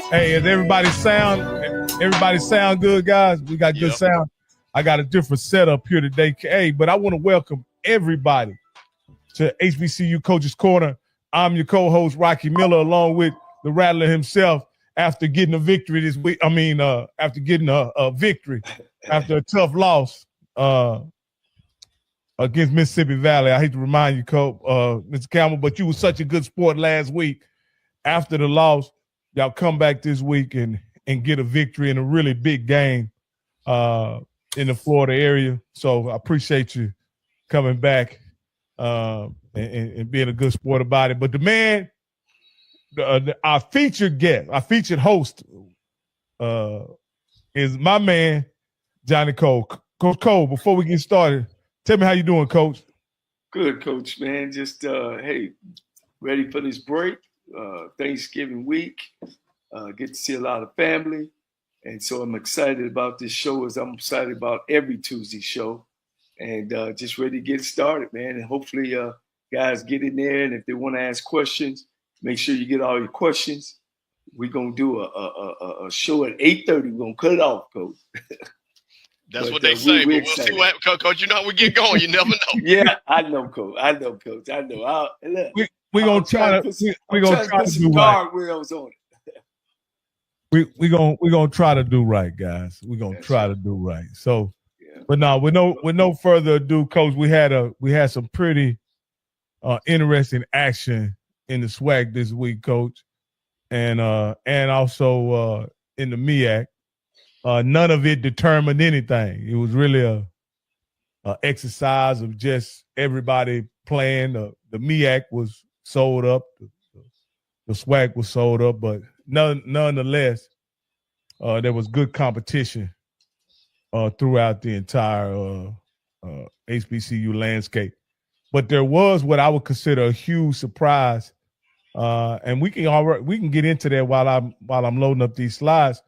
Hey, is everybody sound good, guys? We got good sound. I got a different setup here today. Hey, but I want to welcome everybody to HBCU Coach's Corner. I'm your co-host, Rocky Miller, along with the Rattler himself, after getting a victory this week. After getting a victory after a tough loss against Mississippi Valley. I hate to remind you, Coach, Mr. Campbell, but you were such a good sport last week. After the loss, y'all come back this week and get a victory in a really big game in the Florida area. So I appreciate you coming back and being a good sport about it. But the man, our featured guest, our featured host is my man, Johnnie Cole. Coach Cole, before we get started, tell me how you doing, Coach. Good, Coach, man. Just, hey, ready for this break. Thanksgiving week. Get to see a lot of family. And so I'm excited about this show, as I'm excited about every Tuesday show. And just ready to get started, man. And hopefully guys get in there. And if they want to ask questions, make sure you get all your questions. We're going to do a show at 8:30. We're going to cut it off, Coach. That's what they say, but we'll see what happens. Coach, you know how we get going. You never know. Yeah, I know, Coach. I know. Look, we're going to try to do guardrails on it. We're gonna try to do right, guys. We're gonna try to do right. So, but now with no further ado, Coach, we had some pretty interesting action in the SWAC this week, Coach, and also in the MEAC. None of it determined anything. It was really a exercise of just everybody playing. The MEAC was sold up, the SWAC was sold up, but nonetheless, there was good competition throughout the entire HBCU landscape. But there was what I would consider a huge surprise, and we can get into that while I'm loading up these slides,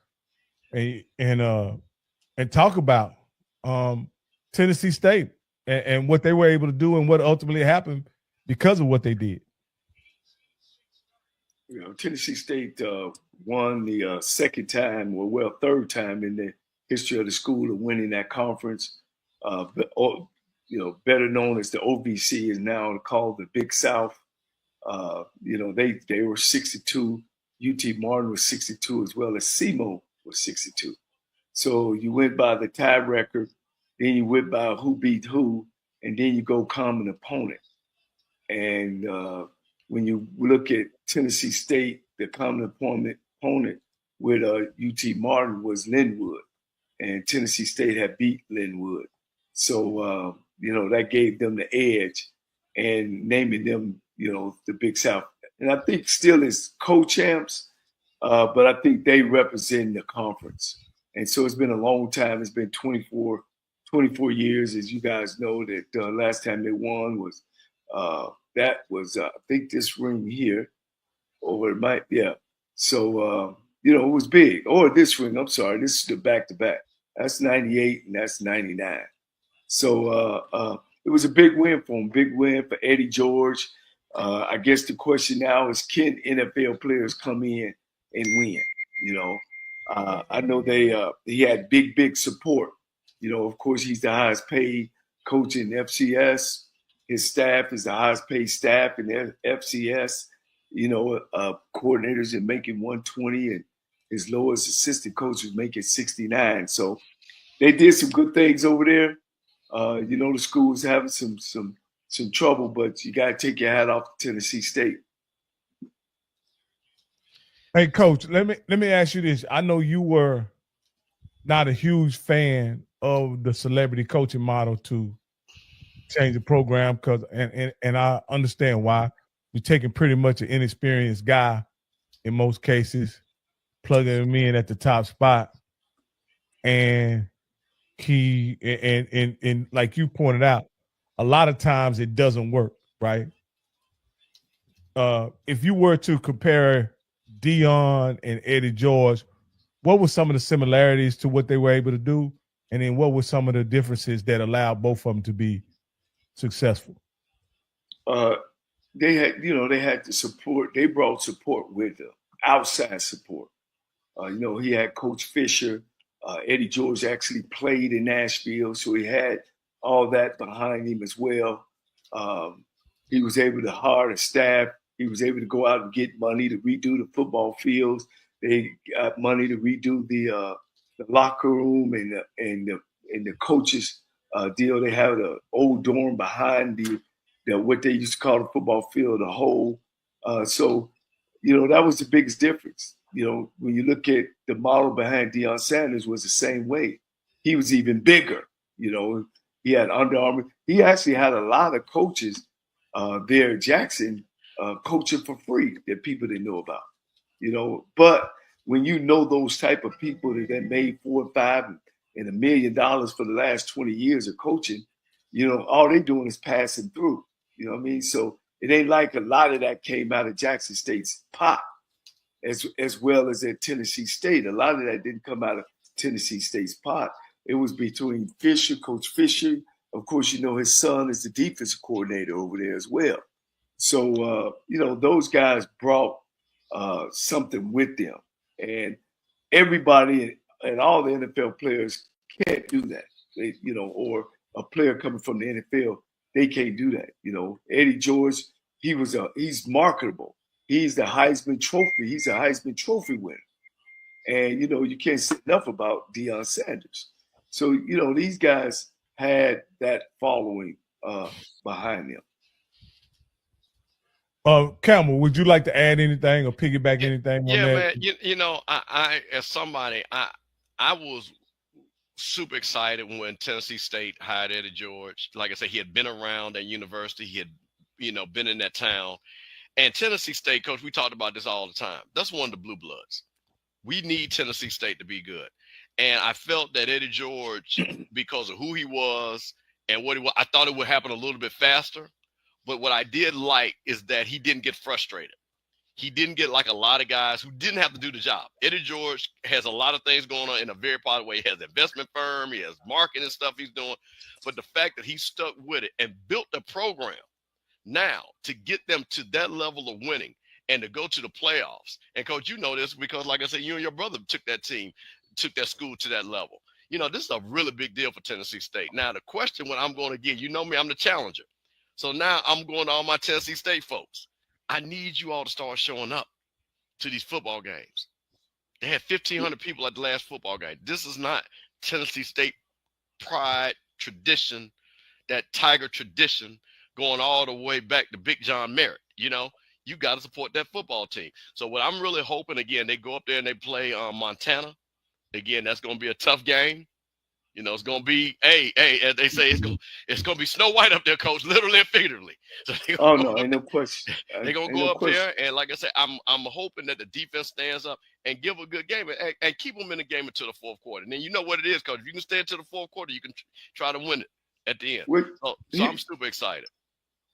and talk about Tennessee State and what they were able to do and what ultimately happened because of what they did. You know, Tennessee State won the third time in the history of the school of winning that conference. Better known as the OVC, is now called the Big South. They were 62. UT Martin was 62, as well as SEMO was 62. So you went by the tie record, then you went by who beat who, and then you go common opponent. And when you look at Tennessee State, the common opponent with UT Martin was Linwood, and Tennessee State had beat Linwood. So, that gave them the edge and naming them, the Big South. And I think still is co-champs, but I think they represent the conference. And so it's been a long time. It's been 24 years, as you guys know, that last time they won was I think this ring here, or it might, yeah. So, it was big. Or this ring, I'm sorry, this is the back-to-back. That's 98 and that's 99. So it was a big win for him, big win for Eddie George. I guess the question now is, can NFL players come in and win? I know he had big support. Of course, he's the highest paid coach in FCS. His staff is the highest paid staff in FCS. Coordinators are making 120, and his lowest assistant coach was making 69. So they did some good things over there. The school's having some trouble, but you got to take your hat off to Tennessee State. Hey, Coach, let me ask you this. I know you were not a huge fan of the celebrity coaching model to change the program, because and I understand why. You're taking pretty much an inexperienced guy in most cases, plugging him in at the top spot, and and like you pointed out, a lot of times it doesn't work, right? If you were to compare Dion and Eddie George, what were some of the similarities to what they were able to do, and then what were some of the differences that allowed both of them to be successful? They had the support. They brought support with them, outside support. You know, he had Coach Fisher. Eddie George actually played in Nashville, so he had all that behind him as well. He was able to hire a staff. He was able to go out and get money to redo the football fields. They got money to redo the locker room and the coaches deal. They have the old dorm behind the what they used to call the football field, the hole. So, you know, that was the biggest difference. You know, when you look at the model behind Deion Sanders was the same way. He was even bigger. You know, he had Under Armour. He actually had a lot of coaches there at Jackson coaching for free that people didn't know about. You know, but when you know those type of people that made $4 or $5 and $1 million for the last 20 years of coaching, you know, all they're doing is passing through. You know what I mean? So it ain't like a lot of that came out of Jackson State's pot as well as at Tennessee State. A lot of that didn't come out of Tennessee State's pot. It was between Fisher, Coach Fisher. Of course, you know, his son is the defensive coordinator over there as well. So, you know, those guys brought something with them. And everybody and all the NFL players can't do that. They, you know, or a player coming from the NFL, they can't do that. You know, Eddie George, he's marketable. He's the Heisman Trophy. He's a Heisman Trophy winner. And, you know, you can't say enough about Deion Sanders. So, you know, these guys had that following behind them. Campbell, would you like to add anything or piggyback anything on that? Man. You know, I as somebody, I was super excited when Tennessee State hired Eddie George. Like I said, he had been around that university. He had, you know, been in that town. And Tennessee State, Coach, we talked about this all the time. That's one of the blue bloods. We need Tennessee State to be good. And I felt that Eddie George, because of who he was and what he was, I thought it would happen a little bit faster. But what I did like is that he didn't get frustrated. He didn't get like a lot of guys who didn't have to do the job. Eddie George has a lot of things going on in a very positive way. He has an investment firm. He has marketing stuff he's doing. But the fact that he stuck with it and built the program now to get them to that level of winning and to go to the playoffs. And, Coach, you know this because, like I said, you and your brother took that school to that level. You know, this is a really big deal for Tennessee State. Now, the question when I'm going to get, you know me, I'm the challenger. So now I'm going to all my Tennessee State folks. I need you all to start showing up to these football games. They had 1,500 people at the last football game. This is not Tennessee State pride, tradition, that Tiger tradition going all the way back to Big John Merritt. You know, you got to support that football team. So what I'm really hoping, again, they go up there and they play Montana. Again, that's going to be a tough game. You know, it's going to be, as they say, it's going to be Snow White up there, Coach, literally and figuratively. So ain't no question. They're going to go up there, and like I said, I'm hoping that the defense stands up and give a good game and keep them in the game until the fourth quarter. And then you know what it is, Coach. If you can stay until the fourth quarter, you can try to win it at the end. So I'm super excited.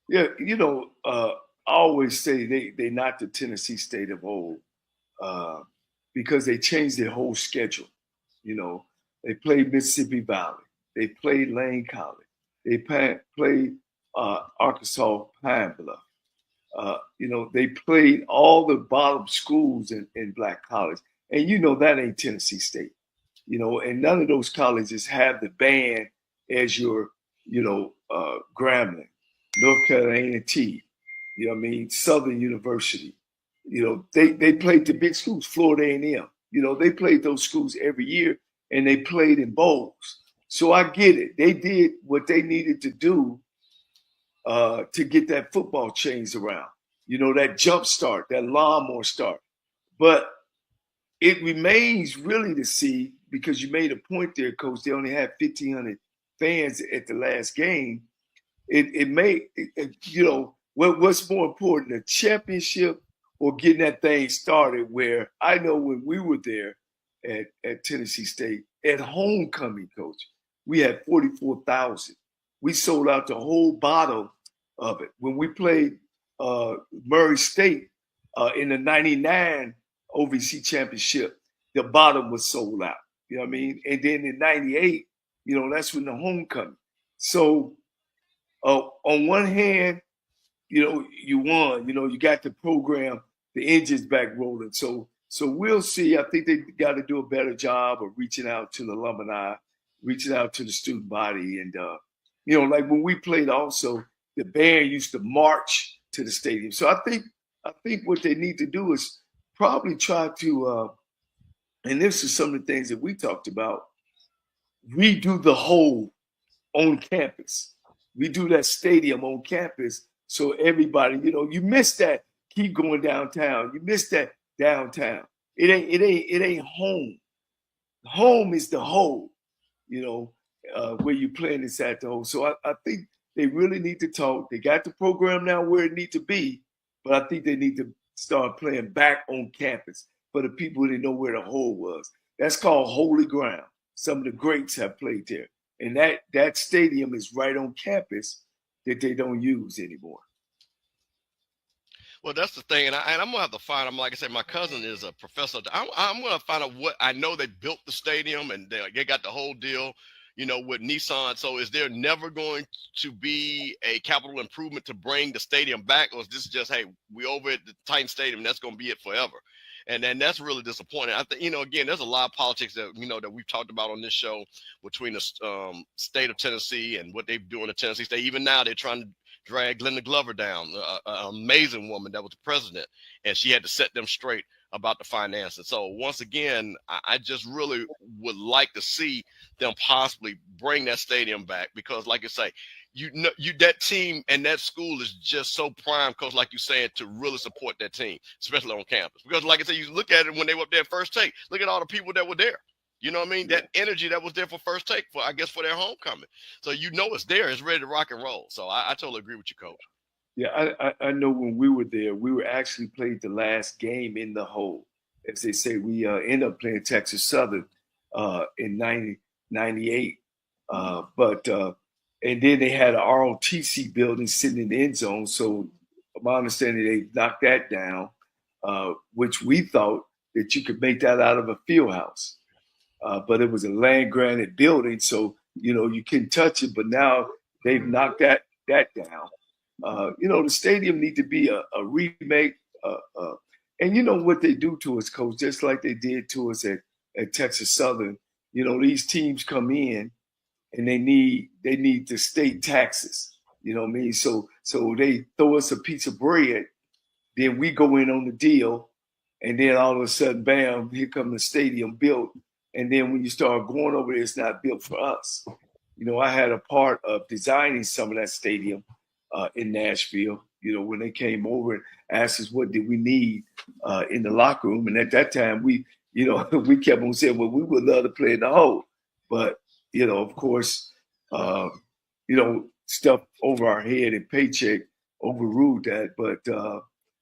Yeah, you know, I always say they're not the Tennessee State of old because they changed their whole schedule. You know, they played Mississippi Valley. They played Lane College. They played Arkansas Pine Bluff. You know, they played all the bottom schools in Black College. And you know that ain't Tennessee State. You know, and none of those colleges have the band as your, you know, Grambling, North Carolina A&T, you know what I mean, Southern University. You know, they played the big schools, Florida A&M. You know, they played those schools every year, and they played in bowls. So I get it. They did what they needed to do to get that football changed around. You know, that jump start, that lawnmower start. But it remains really to see, because you made a point there, Coach, they only had 1,500 fans at the last game. It may, you know, what's more important, the championship or getting that thing started, where I know when we were there at Tennessee State, at homecoming, Coach, we had 44,000. We sold out the whole bottom of it. When we played Murray State in the 99 OVC championship, the bottom was sold out. You know what I mean? And then in 98, you know, that's when the homecoming. So on one hand, you know, you won, you know, you got the program, the engines back rolling. So So we'll see. I think they got to do a better job of reaching out to the alumni, reaching out to the student body. And, like when we played also, the band used to march to the stadium. So I think what they need to do is probably try to, and this is some of the things that we talked about, redo the whole on campus. We do that stadium on campus so everybody, you miss that. Keep going downtown. You miss that downtown. It ain't home. Home is the whole, where you playing inside the whole. So I think they really need to talk. They got the program now where it needs to be, but I think they need to start playing back on campus for the people that know where the hole was. That's called holy ground. Some of the greats have played there. And that stadium is right on campus that they don't use anymore. Well, that's the thing, and I'm gonna have to find. Like I said, my cousin is a professor. I'm gonna find out what I know. They built the stadium and they got the whole deal, with Nissan. So is there never going to be a capital improvement to bring the stadium back, or is this just, hey, we over at the Titan Stadium, that's gonna be it forever? And then that's really disappointing. I think, again, there's a lot of politics that, that we've talked about on this show between the state of Tennessee and what they're doing in Tennessee State. Even now, they're trying to drag Glenda Glover down, an amazing woman that was the president, and she had to set them straight about the finances. So once again, I just really would like to see them possibly bring that stadium back, because like I say, that team and that school is just so prime, because like you said, to really support that team, especially on campus. Because like I said, you look at it when they were up there first take, look at all the people that were there. You know what I mean? That energy that was there for first take, for their homecoming. So it's there, it's ready to rock and roll. So I totally agree with you, Coach. Yeah, I know when we were there, we were actually played the last game in the hole. As they say, we ended up playing Texas Southern in 98. And then they had an ROTC building sitting in the end zone. So my understanding, they knocked that down, which we thought that you could make that out of a field house. But it was a land granted building, so you couldn't touch it. But now they've knocked that down. The stadium need to be a remake. And what they do to us, Coach, just like they did to us at Texas Southern. These teams come in and they need the state taxes. You know what I mean? So they throw us a piece of bread, then we go in on the deal, and then all of a sudden, bam, here comes the stadium built. And then when you start going over there, it's not built for us. I had a part of designing some of that stadium in Nashville, when they came over and asked us what did we need in the locker room. And at that time, we kept on saying, well, we would love to play in the hole. But, of course, stuff over our head and paycheck overruled that. But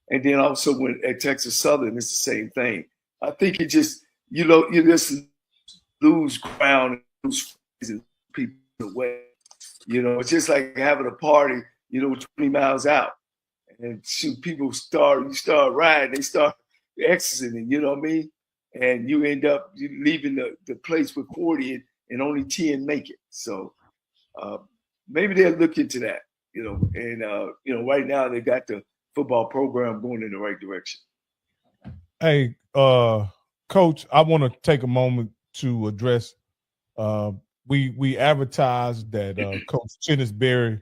and then also when at Texas Southern, it's the same thing. I think it just, you just lose ground and lose people away. It's just like having a party, 20 miles out. And people start riding, they start exiting, you know what I mean? And you end up leaving the place with 40 and only 10 make it. So maybe they'll look into that, and right now they got the football program going in the right direction. Hey, Coach, I want to take a moment to address. We advertised that Coach Chennis Berry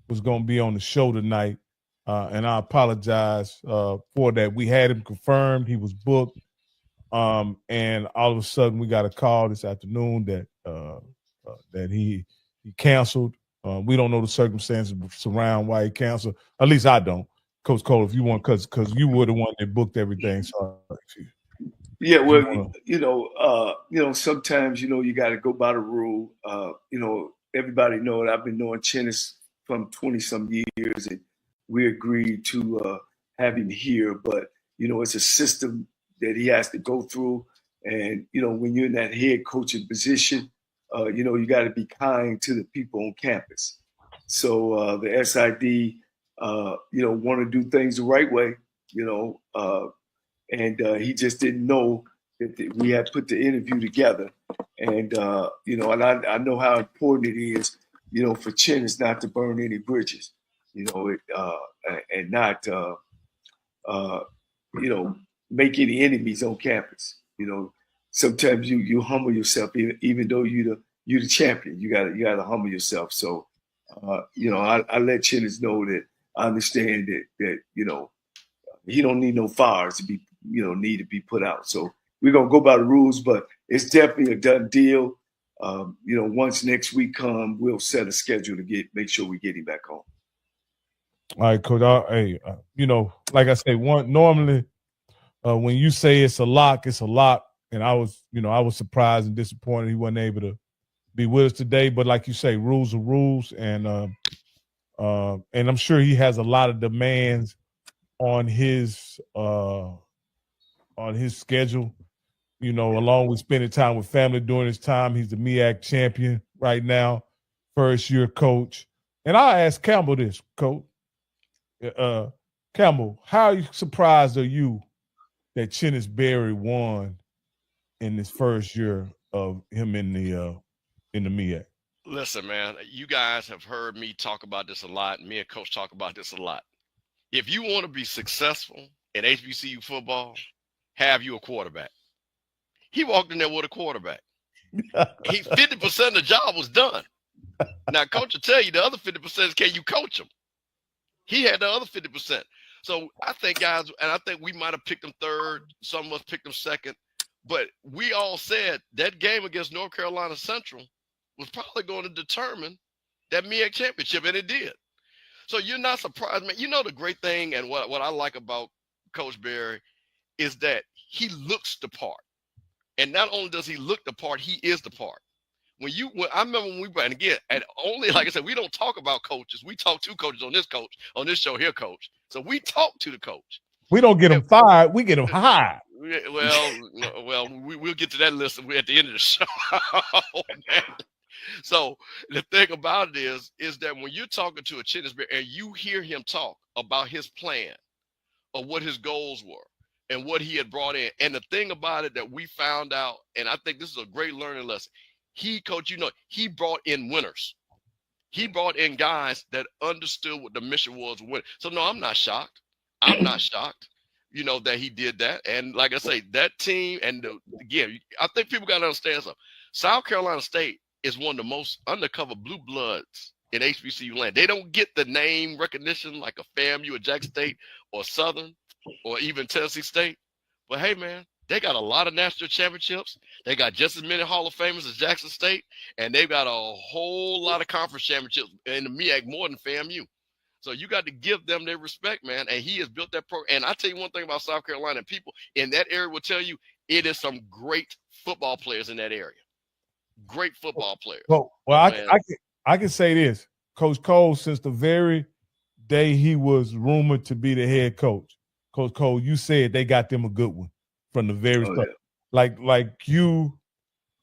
was going to be on the show tonight, and I apologize for that. We had him confirmed; he was booked, and all of a sudden we got a call this afternoon that he canceled. We don't know the circumstances surround why he canceled. At least I don't. Coach Cole, if you want, because you were the one that booked everything. So, yeah, well, sometimes you got to go by the rule. Everybody know that I've been knowing Chennis from 20 some years, and we agreed to have him here. But it's a system that he has to go through, and when you're in that head coaching position, you got to be kind to the people on campus. So the SID. Want to do things the right way, and he just didn't know that we had put the interview together. And, and I know how important it is, for Chennis not to burn any bridges, and not, make any enemies on campus. You know, sometimes you humble yourself, even though you the champion. You gotta humble yourself. So, you know, I let Chennis know that I understand that you know, he don't need no fires to be, you know, need to be put out. So we're gonna go by the rules, but it's definitely a done deal. You know, once next week come, we'll set a schedule to make sure we get him back home. All right, Coach. Hey, you know, like I say, normally when you say it's a lock, it's a lock. And I was surprised and disappointed he wasn't able to be with us today. But like you say, rules are rules, and I'm sure he has a lot of demands on his schedule. You know, along with spending time with family during his time. He's the MEAC champion right now, first year coach. And I asked Campbell this, Coach. Campbell, how surprised are you that Chennis Berry won in this first year of him in the MEAC? Listen, man, you guys have heard me talk about this a lot. Me and Coach talk about this a lot. If you want to be successful in HBCU football, have you a quarterback. He walked in there with a quarterback. 50% of the job was done. Now, Coach will tell you the other 50% is, can you coach him? He had the other 50%. So I think, guys, and I think we might have picked him third. Some of us picked him second. But we all said that game against North Carolina Central was probably going to determine that MEAC championship, and it did. So you're not surprised, man. You know the great thing, and what I like about Coach Berry is that he looks the part. And not only does he look the part, he is the part. I remember when and again, and only, like I said, we don't talk about coaches. We talk to coaches on this show here, Coach. So we talk to the coach. We don't get him fired. We get him hired. Well, we'll get to that list at the end of the show. So the thing about it is that when you're talking to a Chennis Berry and you hear him talk about his plan or what his goals were and what he had brought in, and the thing about it that we found out, and I think this is a great learning lesson, Coach, you know, he brought in winners. He brought in guys that understood what the mission was to win. So no, I'm not shocked. I'm not shocked, you know, that he did that. And like I say, that team, and again, I think people got to understand something. South Carolina State is one of the most undercover blue bloods in HBCU land. They don't get the name recognition like a FAMU or Jackson State or Southern or even Tennessee State. But hey, man, they got a lot of national championships. They got just as many Hall of Famers as Jackson State, and they've got a whole lot of conference championships in the MEAC more than FAMU. So you got to give them their respect, man. And he has built that program. And I tell you one thing about South Carolina, people in that area will tell you it is some great football players in that area. Great football players. Well, I can say this. Coach Cole, since the very day he was rumored to be the head coach, Coach Cole, you said they got them a good one from the very start. Yeah. Like you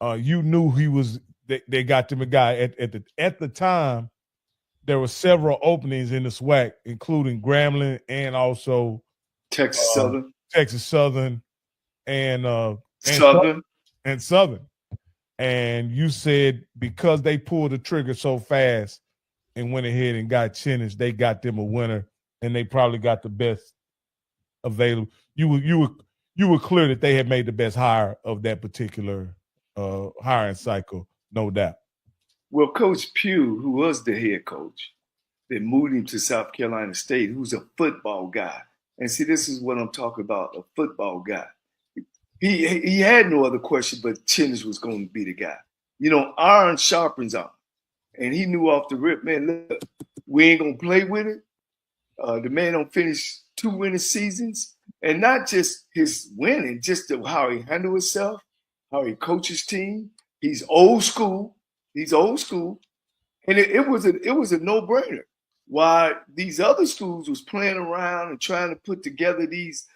knew he was. They got them a guy at the time. There were several openings in the SWAC, including Grambling and also Texas Southern, and Southern. And you said because they pulled the trigger so fast and went ahead and got Chennis, they got them a winner, and they probably got the best available. You were clear that they had made the best hire of that particular hiring cycle, no doubt. Well, Coach Pugh, who was the head coach, they moved him to South Carolina State, who's a football guy. And see, this is what I'm talking about, a football guy. He had no other question, but Chennis was going to be the guy. You know, iron sharpens iron. And he knew off the rip, man, look, we ain't going to play with it. The man don't finish 2 winning seasons. And not just his winning, just how he handled himself, how he coaches team. He's old school. And it was a no-brainer. Why these other schools was playing around and trying to put together these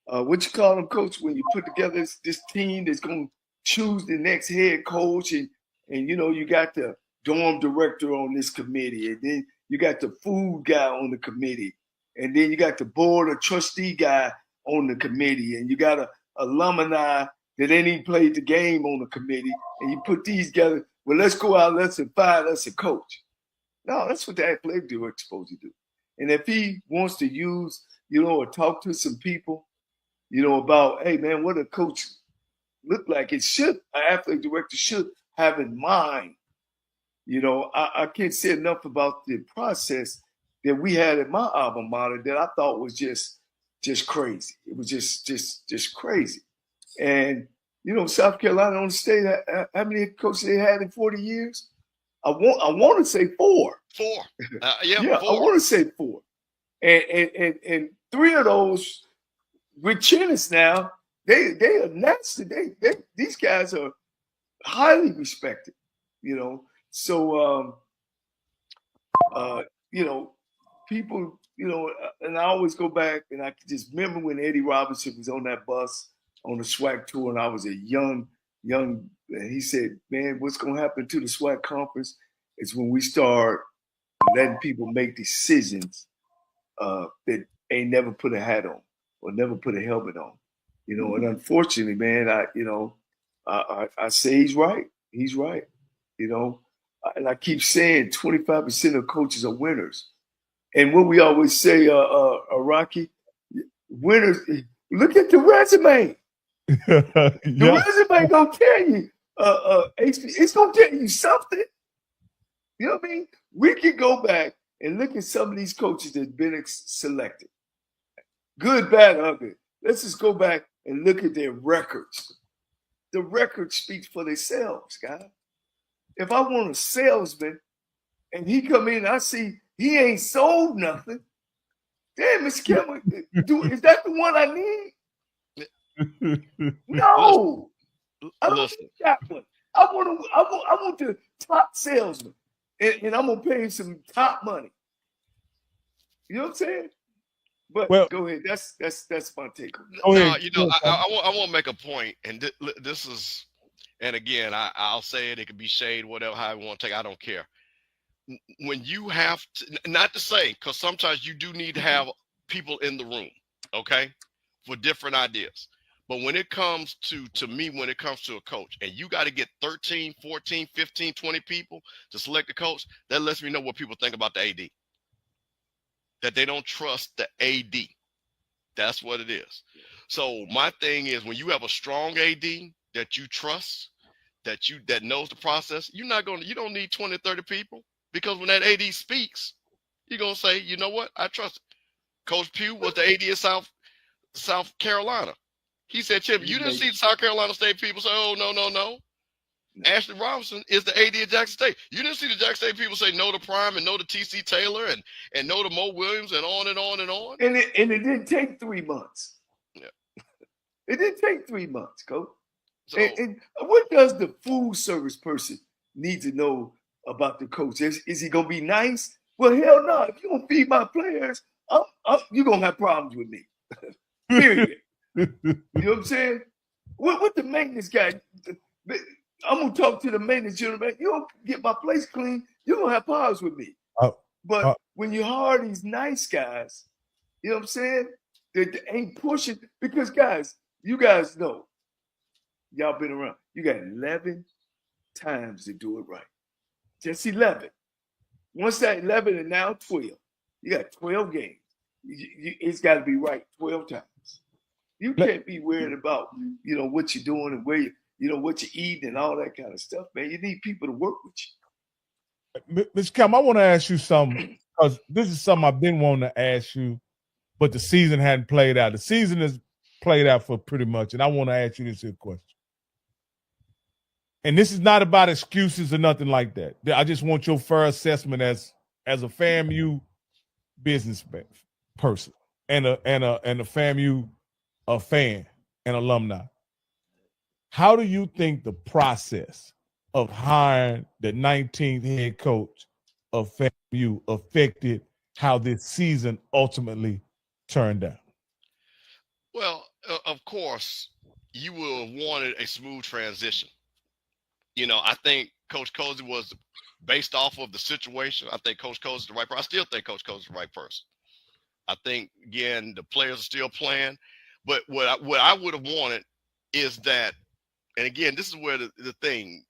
what you call them, Coach, when you put together this team that's going to choose the next head coach, and you know, you got the dorm director on this committee, and then you got the food guy on the committee, and then you got the board of trustee guy on the committee, and you got a alumni that ain't even played the game on the committee, and you put these together. Well, let's go out, let's find us a coach. No, that's what the athletic director is supposed to do. And if he wants to use or talk to some people, about, hey man, what a coach look like. It should, an athletic director should have in mind. I can't say enough about the process that we had at my alma mater that I thought was just crazy. It was just crazy. And South Carolina on the state, how many coaches they had in 40 years? I want to say 4. 4. Yeah, 4. I want to say 4. And 3 of those with Chennis now, they are nasty. These guys are highly respected, So people, and I always go back and I can just remember when Eddie Robinson was on that bus on the SWAC tour, and I was a young, and he said, man, what's going to happen to the SWAC conference is when we start letting people make decisions that ain't never put a hat on or never put a helmet on, and unfortunately, man, I say he's right. He's right. And I keep saying 25% of coaches are winners. And what we always say, Rocky, winners, look at the resume. The resume gonna tell you, it's gonna tell you something. You know what I mean? We can go back and look at some of these coaches that have been selected. Good, bad, ugly. Let's just go back and look at their records. The record speaks for themselves, guys. If I want a salesman and he come in and I see he ain't sold nothing, damn, Mr. Cameron, is that the one I need? No, I don't need that one. I want the top salesman, and I'm gonna pay him some top money. You know what I'm saying? But go ahead. That's my take on that. No, I want to make a point, and this is, and again, I'll say it. It could be shade, whatever, how I want to take. I don't care. When you have to, not to say, because sometimes you do need to have people in the room, okay, for different ideas. But when it comes to me, when it comes to a coach, and you got to get 13, 14, 15, 20 people to select a coach, that lets me know what people think about the AD. That they don't trust the AD. That's what it is. So my thing is, when you have a strong AD that you trust, that knows the process, you don't need 20, 30 people, because when that AD speaks, you're gonna say, you know what, I trust it. Coach Pugh was the AD of South Carolina. He said, Chip, you didn't see the South Carolina State people say, oh, no. Ashley Robinson is the AD of Jackson State. You didn't see the Jackson State people say no to Prime and no to TC Taylor and no to Mo Williams and on and on and on. And it didn't take 3 months. Yeah. It didn't take 3 months, Coach. So, and what does the food service person need to know about the coach? Is he gonna be nice? Well, hell no. If you're gonna feed my players, you're gonna have problems with me. Period. You know what I'm saying? What the maintenance guy? I'm gonna talk to the maintenance gentleman. You don't get my place clean, you're gonna have problems with me. But when you hire these nice guys, you know what I'm saying? They ain't pushing, because guys, you guys know, y'all been around. You got 11 times to do it right. Just 11. Once that 11 and now 12, you got 12 games. It's got to be right 12 times. You can't be worried about, what you're doing and where what you eat and all that kind of stuff, man. You need people to work with you. Mr. Cam, I want to ask you something, because this is something I've been wanting to ask you, but the season hadn't played out. The season is played out for pretty much, and I want to ask you this here question. And this is not about excuses or nothing like that. I just want your fair assessment as a FAMU business person and a FAMU fan and alumni. How do you think the process of hiring the 19th head coach of FAMU affected how this season ultimately turned out? Well, of course, you will have wanted a smooth transition. I think Coach Cozy was, based off of the situation, I think Coach Cozy is the right person. I still think Coach Cozy is the right person. I think, again, the players are still playing. But what I would have wanted is that, and again, this is where the thing,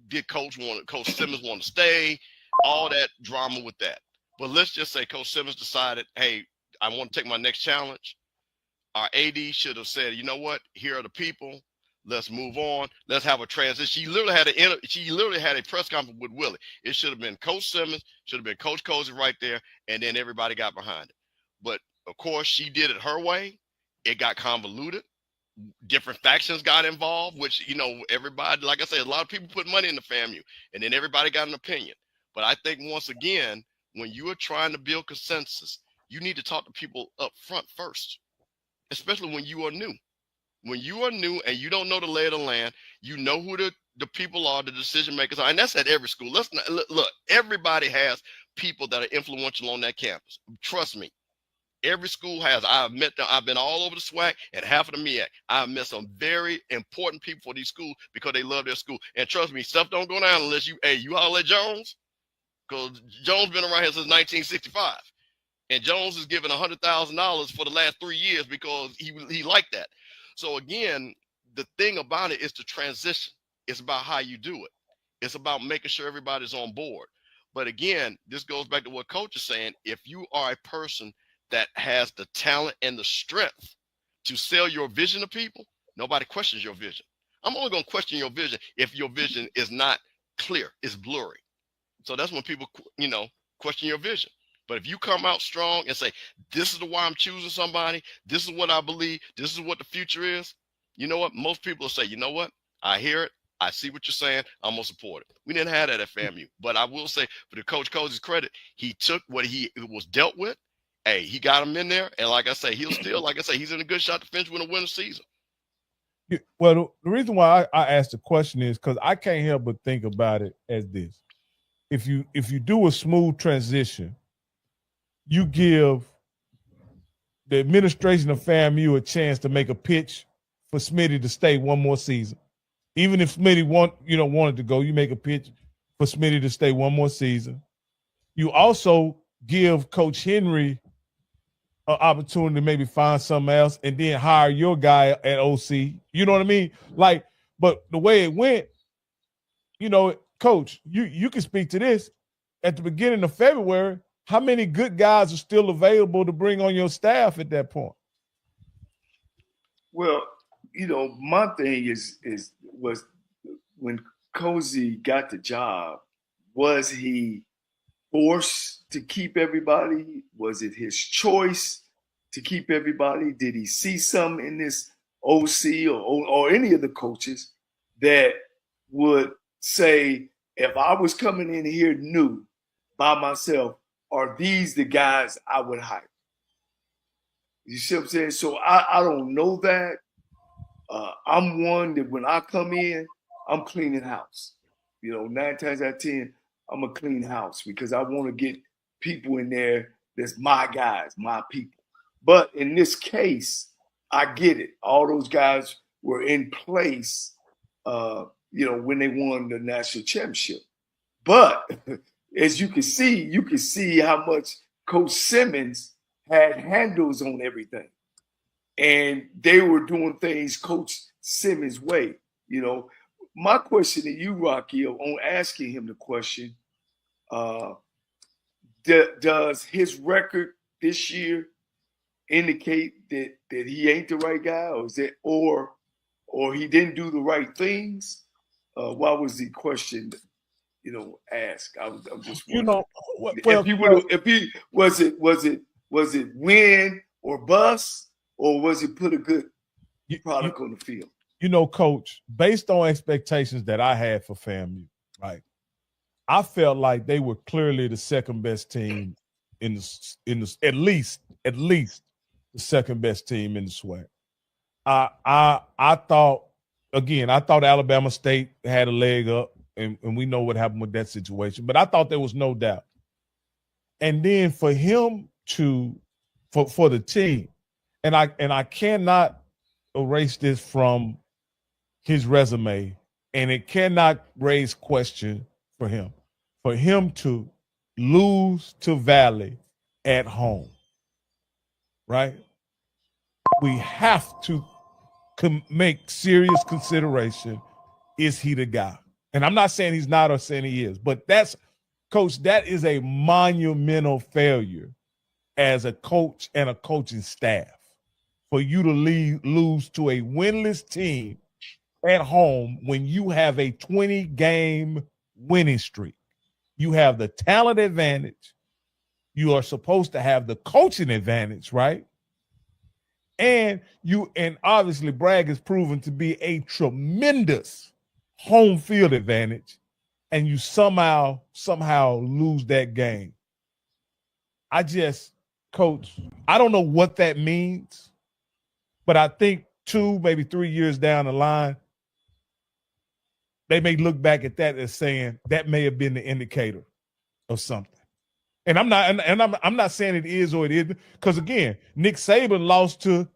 did Coach Simmons want to stay? All that drama with that. But let's just say Coach Simmons decided, hey, I want to take my next challenge. Our AD should have said, you know what? Here are the people. Let's move on. Let's have a transition. She literally had a press conference with Willie. It should have been Coach Simmons, should have been Coach Cozy right there, and then everybody got behind it. But of course, she did it her way. It got convoluted. Different factions got involved, which, you know, everybody, like I said, a lot of people put money in the FAMU, and then everybody got an opinion. But I think once again, when you are trying to build consensus, you need to talk to people up front first, especially when you are new. When you are new and you don't know the lay of the land, you know who the people are, the decision makers are, and that's at every school. Let's not look. Everybody has people that are influential on that campus. Trust me. Every school has. I've met them. I've been all over the SWAC and half of the MEAC. I've met some very important people for these schools because they love their school. And trust me, stuff don't go down unless you holler at Jones, because Jones been around here since 1965. And Jones is giving $100,000 for the last 3 years because he liked that. So again, the thing about it is the transition. It's about how you do it. It's about making sure everybody's on board. But again, this goes back to what Coach is saying. If you are a person that has the talent and the strength to sell your vision to people, nobody questions your vision. I'm only going to question your vision if your vision is not clear, it's blurry. So that's when people, you know, question your vision. But if you come out strong and say, this is the why I'm choosing somebody, this is what I believe, this is what the future is, you know what? Most people will say, you know what? I hear it. I see what you're saying. I'm going to support it. We didn't have that at FAMU. But I will say, for the Coach Cozy's credit, he took what he was dealt with. Hey, he got him in there. And like I say, he'll still, like I say, he's in a good shot to finish with a winning season. Well, the reason why I asked the question is because I can't help but think about it as this. If you do a smooth transition, you give the administration of FAMU a chance to make a pitch for Smitty to stay one more season. Even if Smitty wanted to go, you make a pitch for Smitty to stay one more season. You also give Coach Henry an opportunity to maybe find something else and then hire your guy at OC. You know what I mean? Like, but the way it went, you know, Coach, you can speak to this. At the beginning of February, how many good guys are still available to bring on your staff at that point? Well, you know, my thing was when Cozy got the job, was he forced to keep everybody? Was it his choice to keep everybody? Did he see something in this OC or any of the coaches that would say, if I was coming in here new by myself, are these the guys I would hire? You see what I'm saying? So I don't know that. I'm one that when I come in, I'm cleaning house. You know, 9 times out of 10, I'm a clean house because I want to get people in there that's my guys, my people. But in this case, I get it. All those guys were in place, you know, when they won the national championship. But as you can see how much Coach Simmons had handles on everything. And they were doing things Coach Simmons' way. You know, my question to you, Rocky, on asking him the question, does his record this year indicate that he ain't the right guy, or he didn't do the right things? Why was the question, you know, asked? I'm just wondering. You know, if he was it win or bust, or was it put a good product on the field? You know, Coach, based on expectations that I had for FAMU, right? I felt like they were clearly the second best team in the at least the second best team in the SWAC. I thought Alabama State had a leg up, and we know what happened with that situation. But I thought there was no doubt. And then for him for the team, and I cannot erase this from his resume, and it cannot raise question for him. For him to lose to Valley at home, right? We have to make serious consideration. Is he the guy? And I'm not saying he's not or saying he is, but Coach, that is a monumental failure as a coach and a coaching staff for you to lose to a winless team at home when you have a 20-game winning streak. You have the talent advantage. You are supposed to have the coaching advantage, right? And obviously Bragg has proven to be a tremendous home field advantage, and you somehow lose that game. Coach, I don't know what that means, but I think 2, maybe 3 years down the line, they may look back at that as saying that may have been the indicator of something. And I'm not saying it is or it isn't, because again, Nick Saban lost to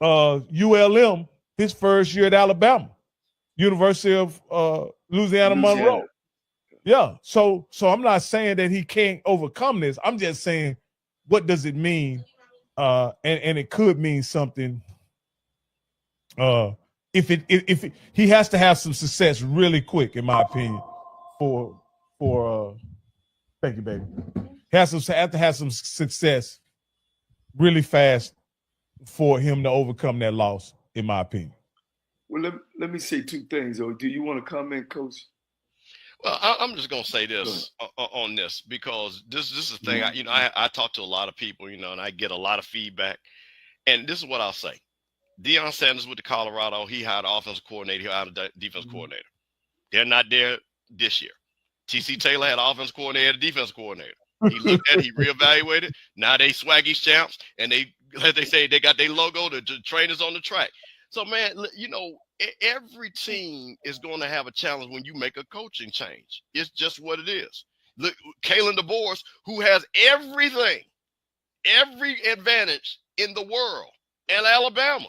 ULM his first year at Alabama, University of Louisiana Monroe. Yeah. So I'm not saying that he can't overcome this. I'm just saying, what does it mean? And it could mean something. If he has to have some success really quick, in my opinion, for thank you, baby. He has to have some success really fast for him to overcome that loss, in my opinion. Well, let me say 2 things. Or do you want to comment, Coach? Well, I'm just gonna say this on this, because this is the thing. I talk to a lot of people, and I get a lot of feedback, and this is what I'll say. Deion Sanders with the Colorado, he hired an offensive coordinator, he hired a defense coordinator. They're not there this year. TC Taylor had an offensive coordinator, had a defense coordinator. He looked at it, he reevaluated. Now they Swaggy's champs, and they say they got their logo, the trainers on the track. So, man, every team is going to have a challenge when you make a coaching change. It's just what it is. Look, Kalen DeBoer, who has everything, every advantage in the world, and Alabama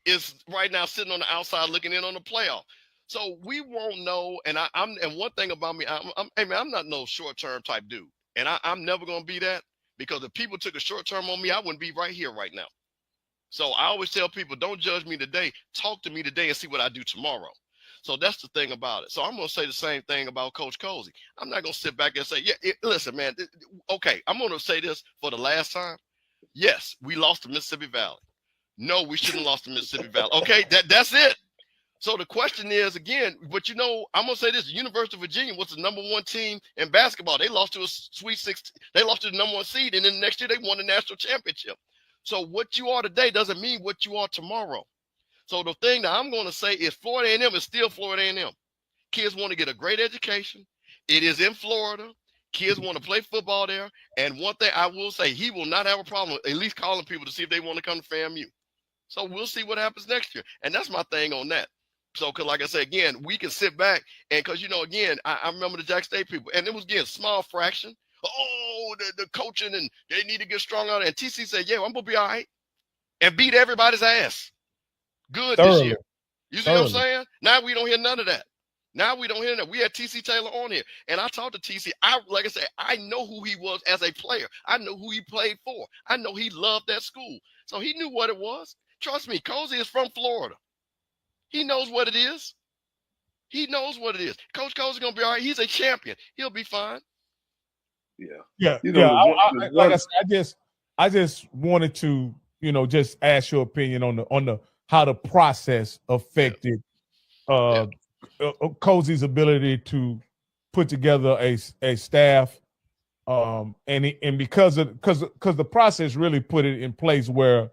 is right now sitting on the outside looking in on the playoff. So we won't know. And and one thing about me, I'm not no short-term type dude. And I'm never going to be that, because if people took a short-term on me, I wouldn't be right here right now. So I always tell people, don't judge me today. Talk to me today and see what I do tomorrow. So that's the thing about it. So I'm going to say the same thing about Coach Cozy. I'm not going to sit back and say, listen, man, okay, I'm going to say this for the last time. Yes, we lost to Mississippi Valley. No, we shouldn't have lost to Mississippi Valley. Okay, that's it. So the question is, again, but I'm going to say this, the University of Virginia was the #1 team in basketball. They lost to a Sweet 16. They lost to the #1 seed, and then the next year they won the national championship. So what you are today doesn't mean what you are tomorrow. So the thing that I'm going to say is Florida A&M is still Florida A&M. Kids want to get a great education. It is in Florida. Kids want to play football there. And one thing I will say, he will not have a problem at least calling people to see if they want to come to FAMU. So we'll see what happens next year. And that's my thing on that. So, because like I said, again, we can sit back and because, again, I remember the Jack State people, and it was, again, small fraction. Oh, the coaching, and they need to get strong on it. And TC said, yeah, I'm going to be all right, and beat everybody's ass. Good this year. You see what I'm saying? Now we don't hear none of that. Now we don't hear that. We had TC Taylor on here, and I talked to TC. Like I said, I know who he was as a player. I know who he played for. I know he loved that school. So he knew what it was. Trust me, Cozy is from Florida. He knows what it is. He knows what it is. Coach Cozy's going to be all right. He's a champion. He'll be fine. Yeah. I just wanted to, just ask your opinion on the how the process affected Cozy's ability to put together a staff, and because the process really put it in place where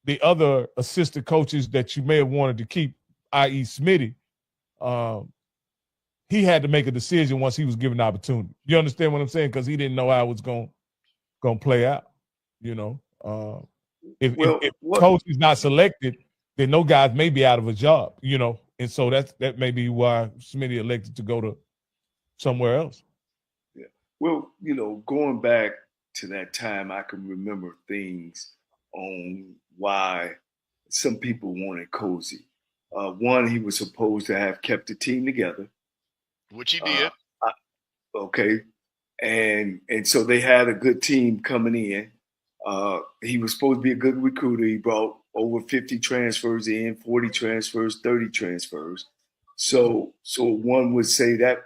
the other assistant coaches that you may have wanted to keep, i.e. Smitty, he had to make a decision once he was given the opportunity. You understand what I'm saying? Because he didn't know how it was going to play out. If coach is not selected, then no guys may be out of a job. And so that may be why Smitty elected to go to somewhere else. Yeah. Well, going back to that time, I can remember things on why some people wanted Cozy. One, he was supposed to have kept the team together, which he did. Okay, and so they had a good team coming in. He was supposed to be a good recruiter. He brought over 50 transfers in, 40 transfers, 30 transfers. So one would say that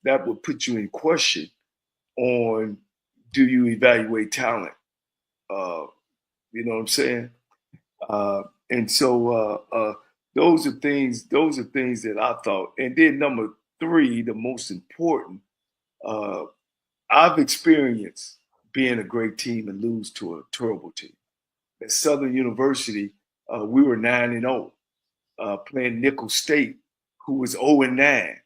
that would put you in question on, do you evaluate talent You know what I'm saying? And so those are things that I thought. And then number 3, the most important, I've experienced being a great team and lose to a terrible team. At Southern University, we were 9-0, playing Nicholls State, who was 0-9,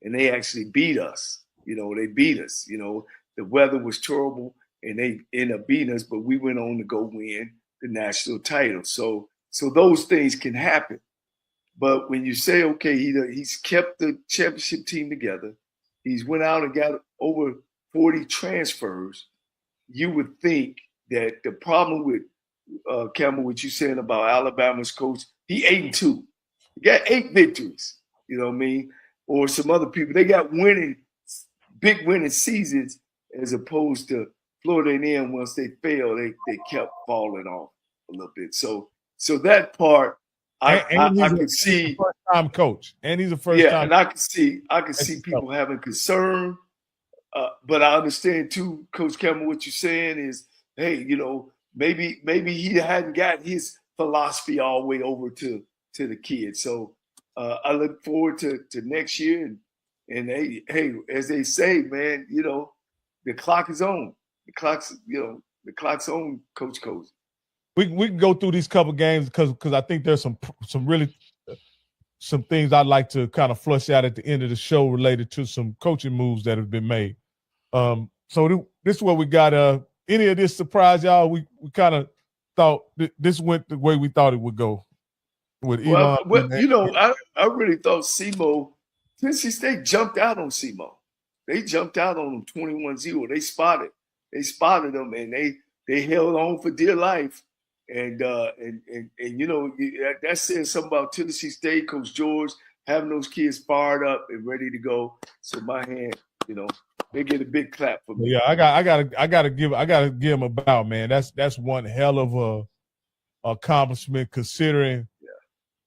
and they actually beat us. You know, they beat us. You know, the weather was terrible, and they ended up beating us, but we went on to go win the national title. So those things can happen. But when you say, okay, he's kept the championship team together, he's went out and got over 40 transfers, you would think that the problem with Campbell, what you saying about Alabama's coach, he 8-2. He got 8 victories, you know what I mean? Or some other people, they got big winning seasons, as opposed to Florida A&M. Once they failed, they kept falling off a little bit. So that part, I could see first-time coach, and he's a first-time. Yeah, and I could see people having concern, but I understand too, Coach Campbell. What you're saying is, hey, you know, maybe he hadn't got his philosophy all the way over to the kids. So I look forward to next year, and hey, as they say, man, you know, the clock is on. The clock's on, Coach Cozy. We can go through these couple games because I think there's some things I'd like to kind of flush out at the end of the show related to some coaching moves that have been made. So this is what we got. Any of this surprise y'all? We kind of thought this went the way we thought it would go. With well, you know, I really thought SEMO, Tennessee State jumped out on SEMO. They jumped out on them 21-0. They spotted them, and they held on for dear life. And you know, that says something about Tennessee State, Coach George, having those kids fired up and ready to go. So my hand, you know, they get a big clap for me. Yeah, I gotta give them a bow, man. That's one hell of a accomplishment considering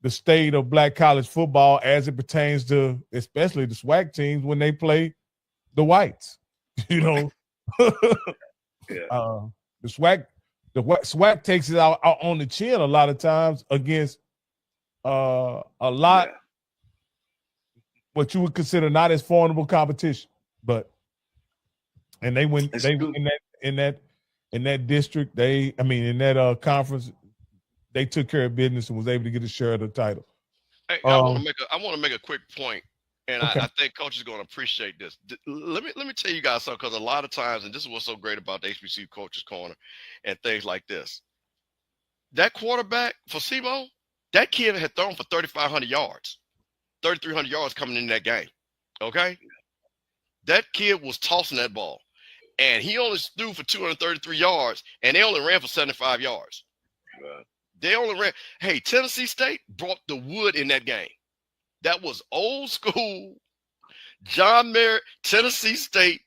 the state of black college football as it pertains to especially the SWAC teams when they play the whites. You know, the SWAC takes it out on the chin a lot of times against a lot what you would consider not as formidable competition, and they win. They in that district. In that conference, they took care of business and was able to get a share of the title. Hey, I want to make a quick point, and okay. I think Coach is going to appreciate this. Let me tell you guys something, because a lot of times, and this is what's so great about the HBCU Coaches Corner and things like this. That quarterback for SEMO, that kid had thrown for 3,500 yards, 3,300 yards coming in that game. Okay, that kid was tossing that ball, and he only threw for 233 yards, and they only ran for 75 yards. Right. They only ran. Hey, Tennessee State brought the wood in that game. That was old school John Merritt, Tennessee State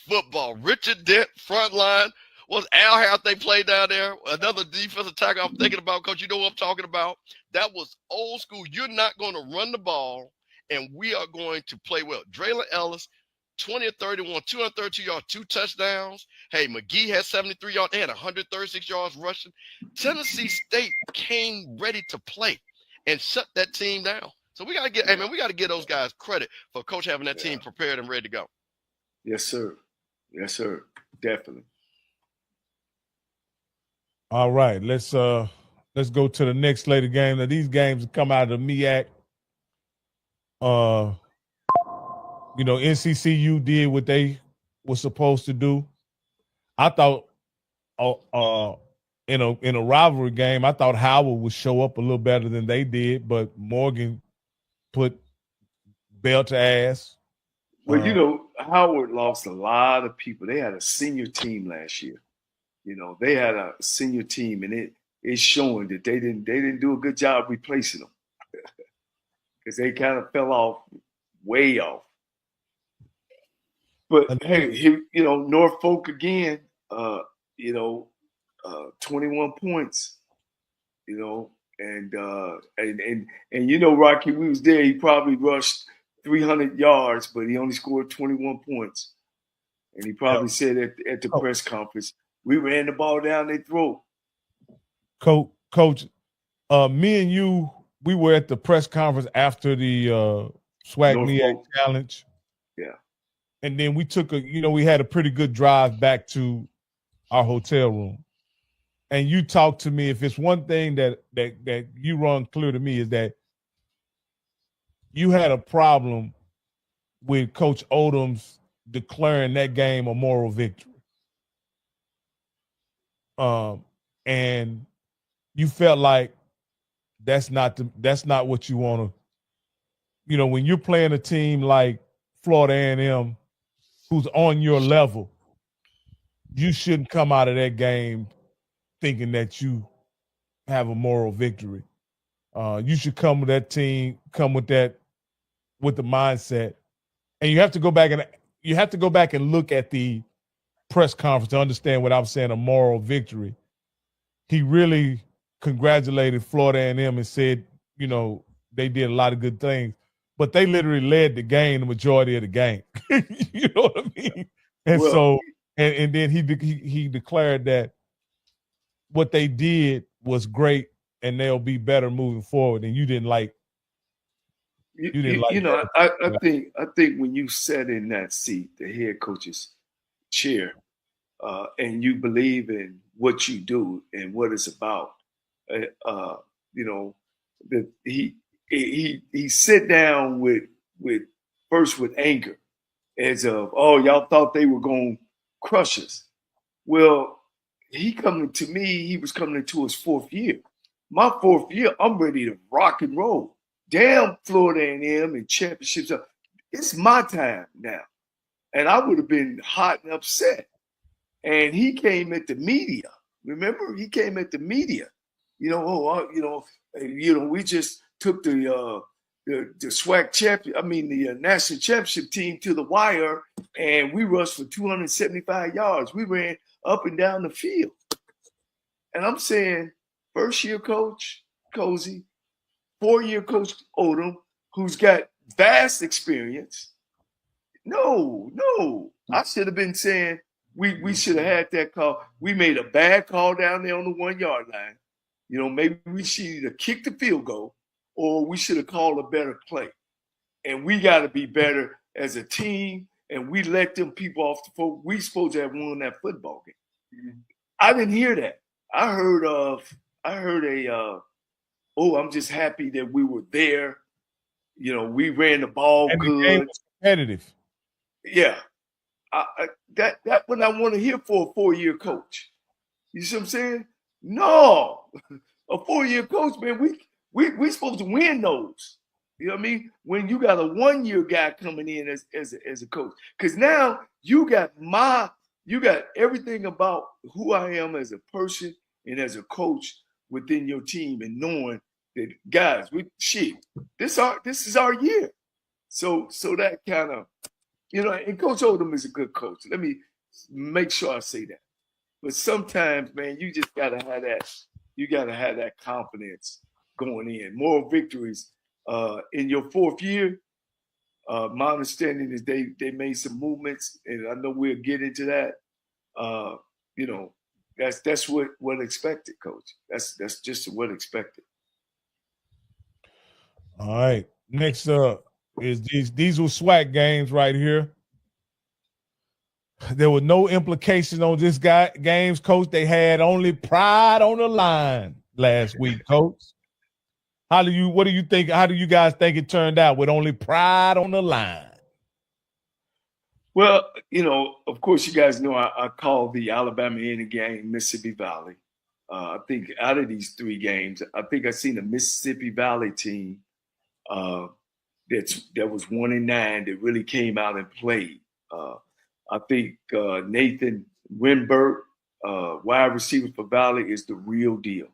football. Richard Dent, front line. Was Al Harris they played down there? Another defensive tackle I'm thinking about, Coach. You know what I'm talking about? That was old school. You're not going to run the ball, and we are going to play well. Draylon Ellis, 20 or 31, 232 yards, 2 touchdowns. Hey, McGee had 73 yards. They had 136 yards rushing. Tennessee State came ready to play and shut that team down. So we got to give those guys credit for Coach having that team prepared and ready to go. Yes, sir. Yes, sir. Definitely. All right, let's go to the next slate of games. Now these games come out of the MEAC. You know, NCCU did what they were supposed to do. I thought, in a rivalry game, I thought Howard would show up a little better than they did, but Morgan put belt to ass. Well, you know, Howard lost a lot of people. They had a senior team last year. You know, they had a senior team, and it's showing that they didn't do a good job replacing them because they kind of fell off, way off. But hey, you know, Norfolk again, 21 points, you know, and you know, Rocky, we was there. He probably rushed 300 yards, but he only scored 21 points. And he probably said at the press conference, We ran the ball down their throat. Coach, me and you, we were at the press conference after the SWAC MEAC challenge. Yeah. And then we took we had a pretty good drive back to our hotel room. And you talked to me, if it's one thing that you run clear to me, is that you had a problem with Coach Odom's declaring that game a moral victory. And you felt like that's not what you want to, when you're playing a team like Florida A&M who's on your level, you shouldn't come out of that game thinking that you have a moral victory. You should come with that team, with the mindset. And you have to go back and look at the press conference to understand what I'm saying, a moral victory. He really congratulated Florida A&M and said, they did a lot of good things, but they literally led the game the majority of the game. You know what I mean? And and then he declared that what they did was great and they'll be better moving forward. And you didn't like. I think when you sat in that seat, the head coach's chair, and you believe in what you do and what it's about, that he sit down with anger, as of, oh, y'all thought they were going to crush us. Well, he was coming into his fourth year. My fourth year, I'm ready to rock and roll. Damn Florida A&M and championships. It's my time now. And I would have been hot and upset. And he came at the media. Remember, he came at the media. We just took the SWAC champion, the national championship team to the wire, and we rushed for 275 yards. We ran up and down the field. And I'm saying, first year coach Cozy, 4-year coach Odom, who's got vast experience. No. I should have been saying we should have had that call. We made a bad call down there on the 1-yard line. Maybe we should either kick the field goal or we should have called a better play. And we got to be better as a team, and we let them people off the field. We supposed to have won that football game. Mm-hmm. I didn't hear that. I heard I'm just happy that we were there. We ran the ball and good. The game was competitive. Yeah. That what I want to hear for a 4-year coach. You see what I'm saying? No. A 4-year coach, man, we supposed to win those. You know what I mean? When you got a 1-year guy coming in as a coach. Because now you got everything about who I am as a person and as a coach within your team, and knowing that, guys, this is our year. So that kind of, and Coach Odom is a good coach. Let me make sure I say that. But sometimes, man, you just gotta have that. You gotta have that confidence going in. Moral victories in your 4th year. My understanding is they made some movements, and I know we'll get into that. That's what expected, Coach. That's just what expected. All right. Next up is these were SWAC games right here. There were no implications on this games, Coach. They had only pride on the line last week, Coach. What do you think? How do you guys think it turned out with only pride on the line? Well, of course, you guys know I called the Alabama A&M game Mississippi Valley. I think out of these 3 games, I think I seen a Mississippi Valley team that was 1-9 that really came out and played. I think Nathan Winberg, wide receiver for Valley, is the real deal.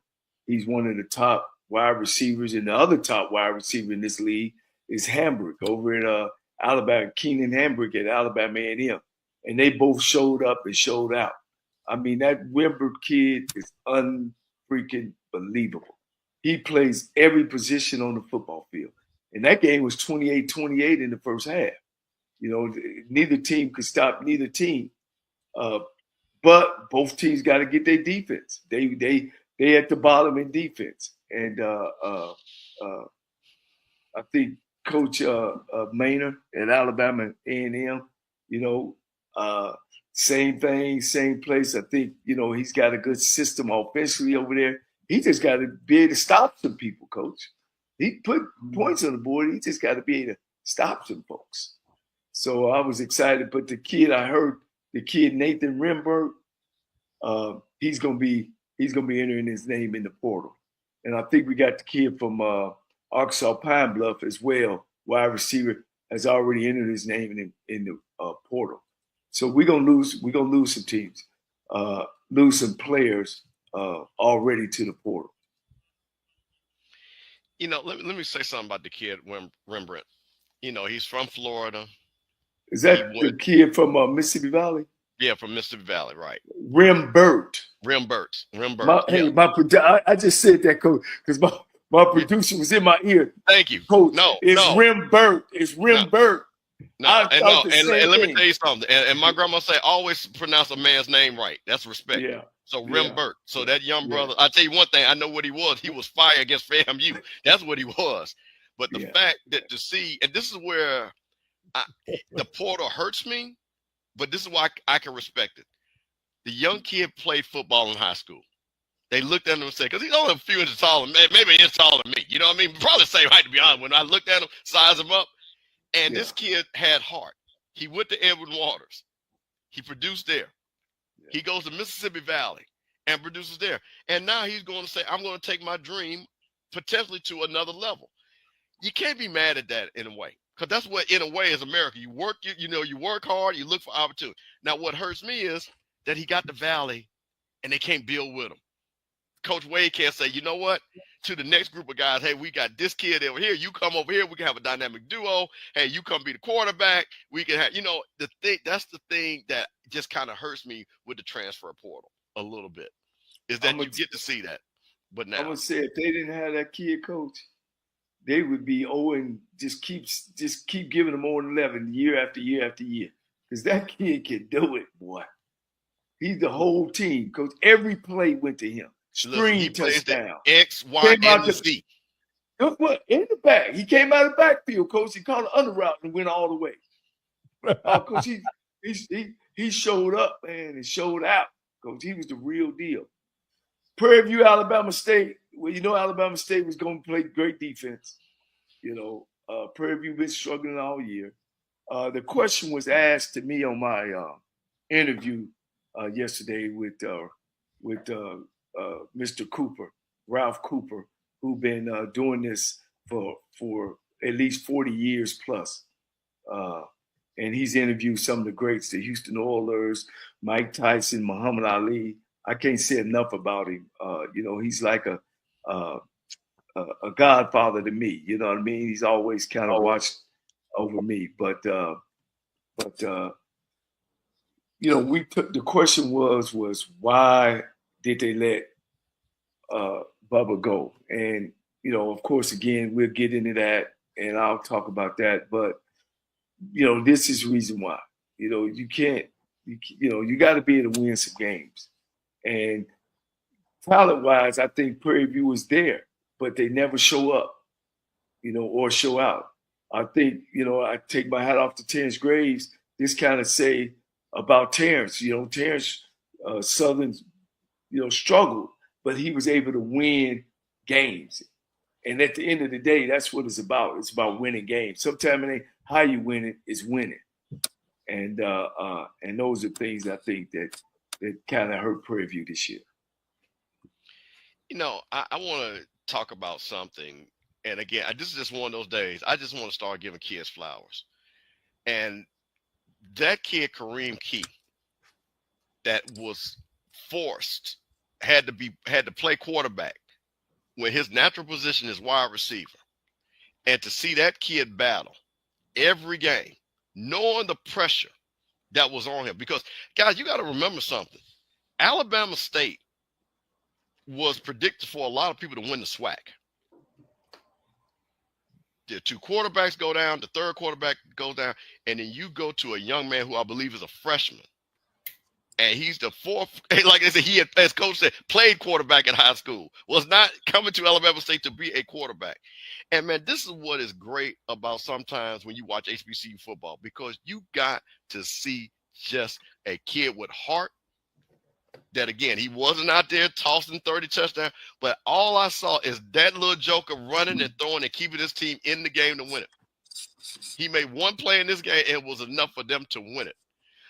He's one of the top wide receivers, and the other top wide receiver in this league is Hambrick over at Alabama, Keenan Hambrick at Alabama A&M. And they both showed up and showed out. I mean, that Winberg kid is unfreaking believable. He plays every position on the football field. And that game was 28-28 in the first half. Neither team could stop neither team. but both teams got to get their defense. They at the bottom in defense, and I think Coach Maynard at Alabama A&M, same thing, same place. I think, he's got a good system offensively over there. He just got to be able to stop some people, Coach. He put points on the board. He just got to be able to stop some folks. So I was excited. But I heard the kid Nathan Remberg, he's gonna be entering his name in the portal. And I think we got the kid from Arkansas Pine Bluff as well, wide receiver, has already entered his name in the portal. So we're gonna lose some teams, lose some players already to the portal. Let me say something about the kid Rembrandt. He's from Florida. Is that the kid from Mississippi Valley? Yeah, from Mississippi Valley, right. Rembert. I just said that, Coach, because my producer was in my ear. Thank you. Coach, it's Rembert. It's Rembert. And let me tell you something. And my grandma say, always pronounce a man's name right. That's respect. Yeah. So Rembert. So that young brother, I tell you one thing, I know what he was. He was fire against FAMU. That's what he was. But the fact that to see, and this is where the portal hurts me, but this is why I can respect it. The young kid played football in high school. They looked at him and said, because he's only a few inches taller, maybe he's taller than me. You know what I mean? Probably the same height, to be honest. When I looked at him, sized him up, and this kid had heart. He went to Edward Waters. He produced there. Yeah. He goes to Mississippi Valley and produces there. And now he's going to say, I'm going to take my dream potentially to another level. You can't be mad at that in a way. Because that's what, in a way, is America. You work, you work hard, you look for opportunity. Now, what hurts me is that he got the Valley and they can't build with him. Coach Wade can't say, you know what, to the next group of guys, hey, we got this kid over here. You come over here, we can have a dynamic duo. Hey, you come be the quarterback. We can have, that's the thing that just kind of hurts me with the transfer portal a little bit, is that you get to see that. But now, I'm going to say, if they didn't have that kid, Coach, they would be 0 and just keep giving them 0 and 11 year after year after year. Because that kid can do it, boy. He's the whole team, Coach. Every play went to him. Screen touchdown. X, Y, and Z. What? In the back. He came out of the backfield, Coach. He caught an under route and went all the way. Coach, he showed up, man, and showed out. Coach, he was the real deal. Prairie View, Alabama State. Well, Alabama State was going to play great defense. Prairie View been struggling all year. The question was asked to me on my interview yesterday with Mr. Cooper, Ralph Cooper, who's been doing this for at least 40 years plus. And he's interviewed some of the greats, the Houston Oilers, Mike Tyson, Muhammad Ali. I can't say enough about him. He's like a godfather to me. You know what I mean? He's always kind of watched over me. But we took, the question was why did they let Bubba go? And, of course, again, we'll get into that and I'll talk about that. But, this is the reason why. You can't, you got to be able to win some games. And talent-wise, I think Prairie View was there, but they never show up, or show out. I think, I take my hat off to Terrence Graves. This kind of say about Terrence. Terrence Southern, struggled, but he was able to win games. And at the end of the day, that's what it's about. It's about winning games. Sometimes it ain't how you win it, it's winning. And those are things I think that kind of hurt Prairie View this year. I want to talk about something. And again, this is just one of those days. I just want to start giving kids flowers. And that kid, Kareem Key, that was forced, had to play quarterback when his natural position is wide receiver. And to see that kid battle every game, knowing the pressure that was on him. Because, guys, you got to remember something. Alabama State was predicted for a lot of people to win the SWAC. The 2 quarterbacks go down, the 3rd quarterback goes down, and then you go to a young man who I believe is a freshman And he's the fourth, like I said, he had, as coach said, played quarterback in high school, was not coming to Alabama State to be a quarterback. And man, this is what is great about sometimes when you watch HBCU football, because you got to see just a kid with heart. That again, he wasn't out there tossing 30 touchdowns, but all I saw is that little joker running and throwing and keeping his team in the game to win it. He made one play in this game and it was enough for them to win it.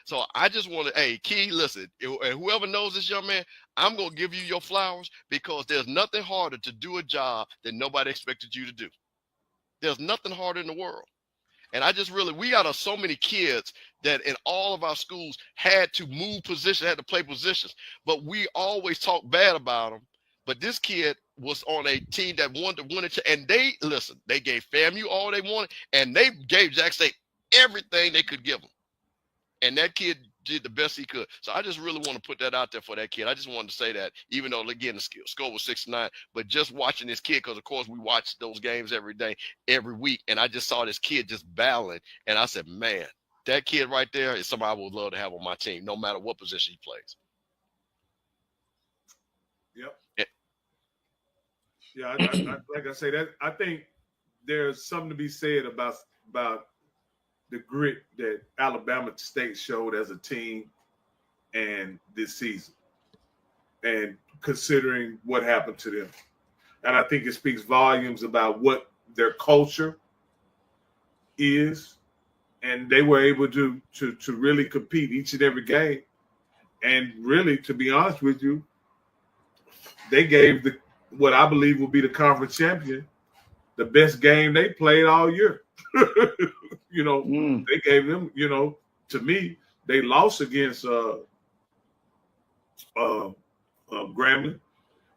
So I just want to, hey, Key, listen, and whoever knows this young man, I'm going to give you your flowers, because there's nothing harder to do a job that nobody expected you to do. There's nothing harder in the world. And I just really, we got so many kids that in all of our schools had to move positions, had to play positions, but we always talk bad about them. But this kid was on a team that wanted to win it, and they, listen, they gave FAMU all they wanted, and they gave Jack State everything they could give them. And that kid did the best he could. So I just really want to put that out there for that kid. I just wanted to say that, even though, again, the score was 6-9, but just watching this kid, because, of course, we watch those games every day, every week, and I just saw this kid just battling, and I said, man, that kid right there is somebody I would love to have on my team, no matter what position he plays. Yep. Yeah, like I say, that I think there's something to be said about the grit that Alabama State showed as a team and this season, and considering what happened to them. And I think it speaks volumes about what their culture is, and they were able to really compete each and every game. And really, to be honest with you, they gave what I believe will be the conference champion the best game they played all year. They gave them, to me, they lost against Grambling.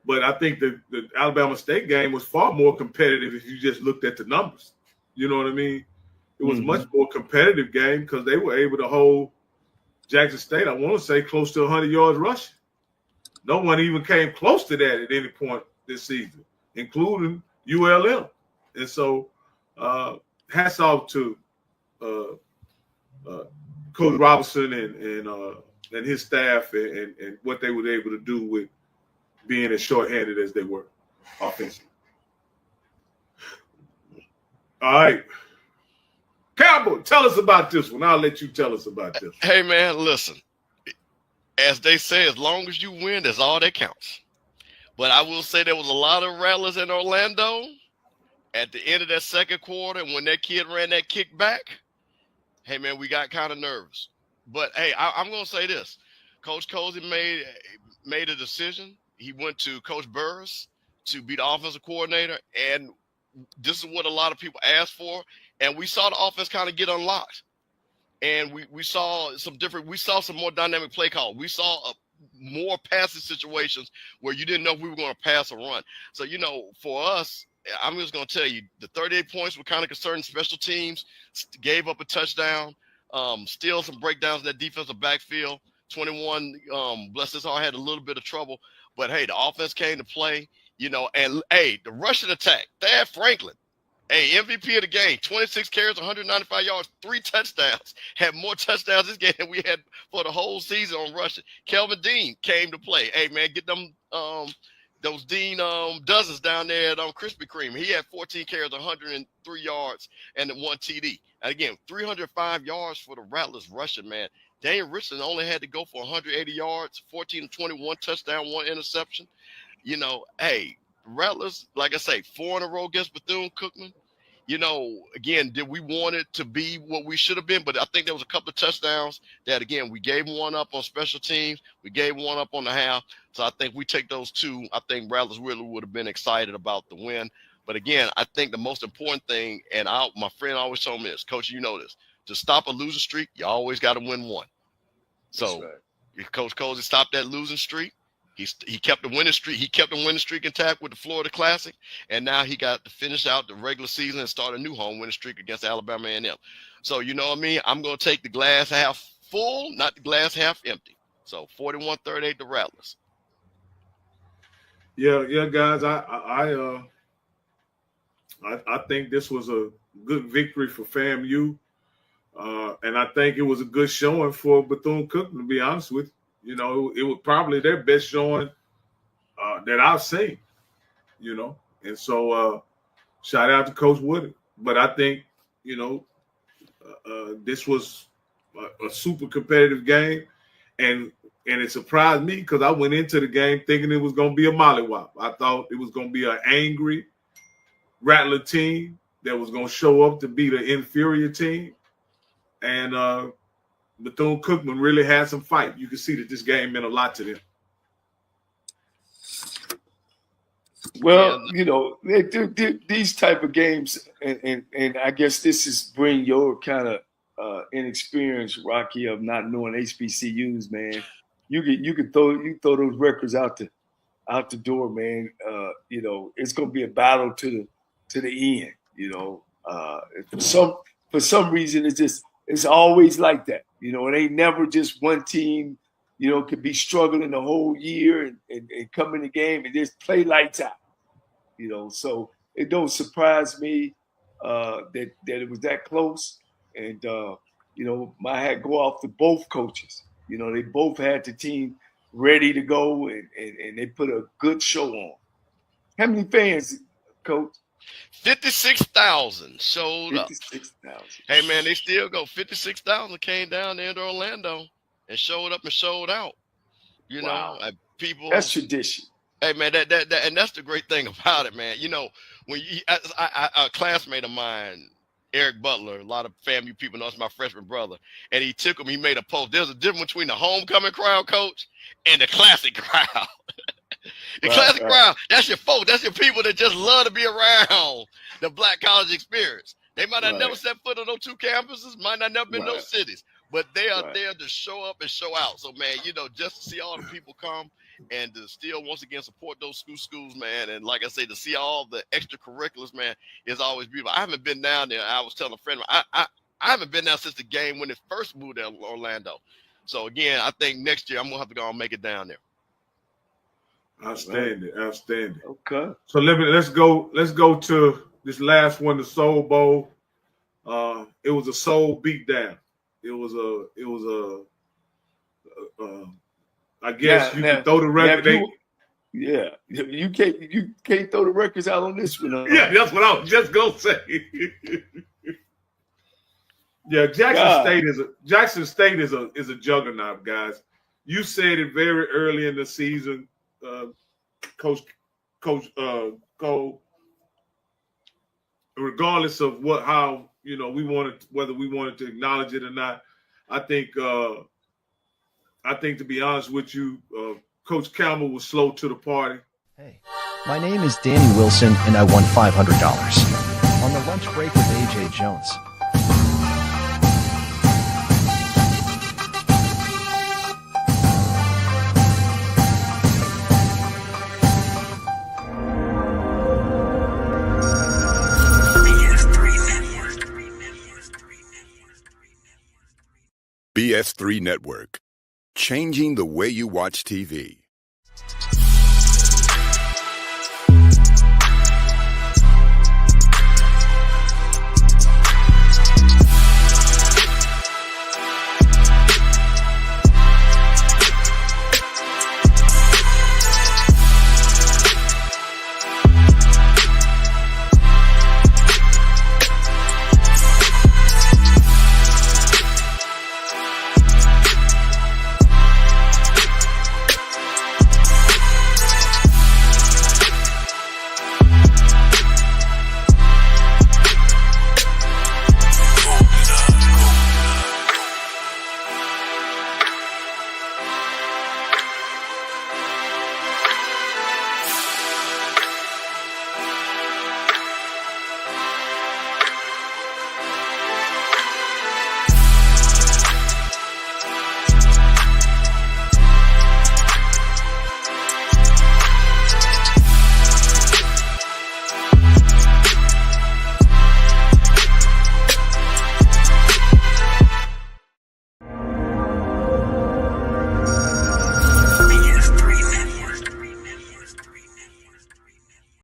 But I think the Alabama State game was far more competitive if you just looked at the numbers. You know what I mean? It was much more competitive game because they were able to hold Jackson State, I want to say, close to 100 yards rushing. No one even came close to that at any point this season, including ULM. And so hats off to Coach Robinson and his staff and what they were able to do with being as shorthanded as they were offensively. All right. Cowboy, tell us about this one. I'll let you tell us about this one. Hey, man, listen. As they say, as long as you win, that's all that counts. But I will say there was a lot of rattlers in Orlando at the end of that second quarter, when that kid ran that kick back. Hey, man, we got kind of nervous. But, hey, I'm going to say this. Coach Cozy made a decision. He went to Coach Burris to be the offensive coordinator, and this is what a lot of people asked for. And we saw the offense kind of get unlocked. And we saw some more dynamic play call. We saw more passing situations where you didn't know if we were going to pass or run. So, for us, I'm just going to tell you, the 38 points were kind of concerning. Special teams gave up a touchdown, still some breakdowns in that defensive backfield. 21, bless his heart, had a little bit of trouble. But, hey, the offense came to play, and, hey, the rushing attack, Thad Franklin, hey, MVP of the game, 26 carries, 195 yards, 3 touchdowns. Had more touchdowns this game than we had for the whole season on rushing. Kelvin Dean came to play. Hey, man, get them those Dean dozens down there at Krispy Kreme. He had 14 carries, 103 yards, and 1 TD. And again, 305 yards for the Rattlers rushing, man. Daniel Richardson only had to go for 180 yards, 14-21 touchdown, 1 interception. Hey, Rattlers, like I say, 4 in a row against Bethune-Cookman. Again, did we want it to be what we should have been? But I think there was a couple of touchdowns that, again, we gave one up on special teams. We gave one up on the half. So I think we take those 2. I think Rattlers really would have been excited about the win. But, again, I think the most important thing, and my friend always told me this, Coach, you know this, to stop a losing streak, you always got to win one. So if Coach Cozy stopped that losing streak, he kept the winning streak. He kept the winning streak intact with the Florida Classic, and now he got to finish out the regular season and start a new home winning streak against Alabama A&M. So you know what I mean? I'm going to take the glass half full, not the glass half empty. So 41-38 the Rattlers. Yeah, guys. I think this was a good victory for FAMU, and I think it was a good showing for Bethune-Cookman. To be honest with you. You know, it was probably their best showing that I've seen. You know, and so shout out to Coach Woodard. But I think, you know, this was a super competitive game, and it surprised me because I went into the game thinking it was going to be a mollywop. I thought it was going to be an angry Rattler team that was going to show up to be the inferior team, and Bethune-Cookman really had some fight. You could see that this game meant a lot to them. Well, you know, these type of games, and I guess this is bring your kind of inexperience, Rocky, of not knowing HBCUs, man. You could throw those records out the door, man. You know, it's gonna be a battle to the end. You know, for some reason, it's always like that. You know, it ain't never just one team. You know, could be struggling the whole year and come in the game and just play lights out. You know, so it don't surprise me that it was that close. And you know, my hat go off to both coaches. You know, they both had the team ready to go and they put a good show on. How many fans, Coach? 56,000 showed up. 56,000. Hey, man, they still go. 56,000 came down there to Orlando and showed up and showed out. You know, people. That's tradition. Hey, man, that and that's the great thing about it, man. You know, when a classmate of mine, Eric Butler, a lot of FAMU people know it's my freshman brother, and he made a post. There's a difference between the homecoming crowd, Coach, and the classic crowd. The classic crowd, that's your folks, that's your people that just love to be around the Black college experience. They might have never set foot on those two campuses, might not never been those cities, but they are there to show up and show out. So, man, you know, just to see all the people come and to still once again support those schools, man. And like I say, to see all the extracurriculars, man, is always beautiful. I haven't been down there. I was telling a friend, I haven't been down since the game when it first moved to Orlando. So again, I think next year I'm gonna have to go and make it down there. Outstanding. Okay. So let's go to this last one, the Soul Bowl. It was a soul beatdown. It was I guess you can throw the record. You can't throw the records out on this one. Yeah, that's what I was just gonna say. Yeah, Jackson State is a juggernaut, guys. You said it very early in the season, Coach Cole. Regardless of how you know whether we wanted to acknowledge it or not, I think to be honest with you, Coach Campbell was slow to the party. Hey, my name is Danny Wilson, and I won $500 on the lunch break with AJ Jones. BS3 Network, changing the way you watch TV.